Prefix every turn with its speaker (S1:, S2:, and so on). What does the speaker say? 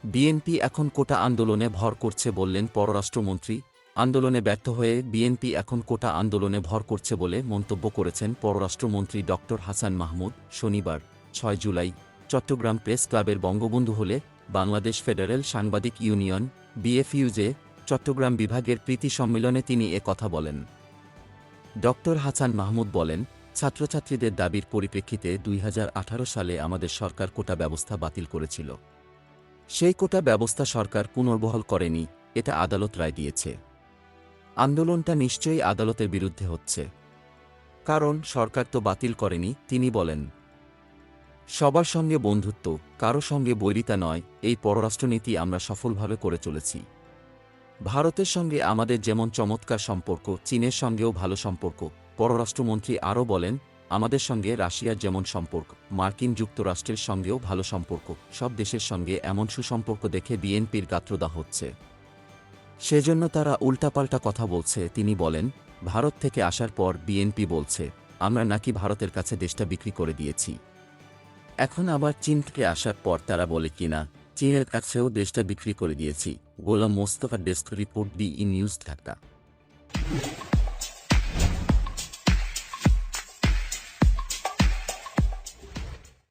S1: BNP এখন কোটা আন্দোলনে ভর করছে বললেন পররাষ্ট্রমন্ত্রী। আন্দোলনে ব্যর্থ হয়ে বিএনপি এখন কোটা আন্দোলনে ভর করছে বলে মন্তব্য করেছেন পররাষ্ট্রমন্ত্রী ড হাসান মাহমুদ শনিবার ৬ জুলাই চট্টগ্রাম প্রেস ক্লাবের বঙ্গবন্ধু হলে বাংলাদেশ ফেডারেল সাংবাদিক ইউনিয়ন বিএফইউজে চট্টগ্রাম বিভাগের প্রীতি সম্মেলনে তিনি এ কথা বলেন। ড হাসান মাহমুদ বলেন, ছাত্রছাত্রীদের দাবির পরিপ্রেক্ষিতে ২০১৮ সালে আমাদের সরকার কোটা ব্যবস্থা বাতিল করেছিল। সেই কোটা ব্যবস্থা সরকার পুনর্বহাল করেনি, এটা আদালত রায় দিয়েছে। আন্দোলনটা নিশ্চয়ই আদালতের বিরুদ্ধে হচ্ছে, কারণ সরকার তো বাতিল করেনি। তিনি বলেন, সবার সঙ্গে বন্ধুত্ব, কারো সঙ্গে বৈরিতা নয়, এই পররাষ্ট্রনীতি আমরা সফলভাবে করে চলেছি। ভারতের সঙ্গে আমাদের যেমন চমৎকার সম্পর্ক, চীনের সঙ্গেও ভালো সম্পর্ক। পররাষ্ট্রমন্ত্রী আরও বলেন, আমাদের সঙ্গে রাশিয়ার যেমন সম্পর্ক, মার্কিন যুক্তরাষ্ট্রের সঙ্গেও ভালো সম্পর্ক। সব দেশের সঙ্গে এমন সুসম্পর্ক দেখে বিএনপির গাত্রদাহ হচ্ছে। সেজন্য তারা উল্টাপাল্টা কথা বলছে। তিনি বলেন, ভারত থেকে আসার পর বিএনপি বলছে, আমরা নাকি ভারতের কাছে দেশটা বিক্রি করে দিয়েছি। এখন আবার চীন থেকে আসার পর তারা বলে কিনা চীনের কাছেও দেশটা বিক্রি করে দিয়েছি। Golam Mostafa, desk report, BE news, Dhaka.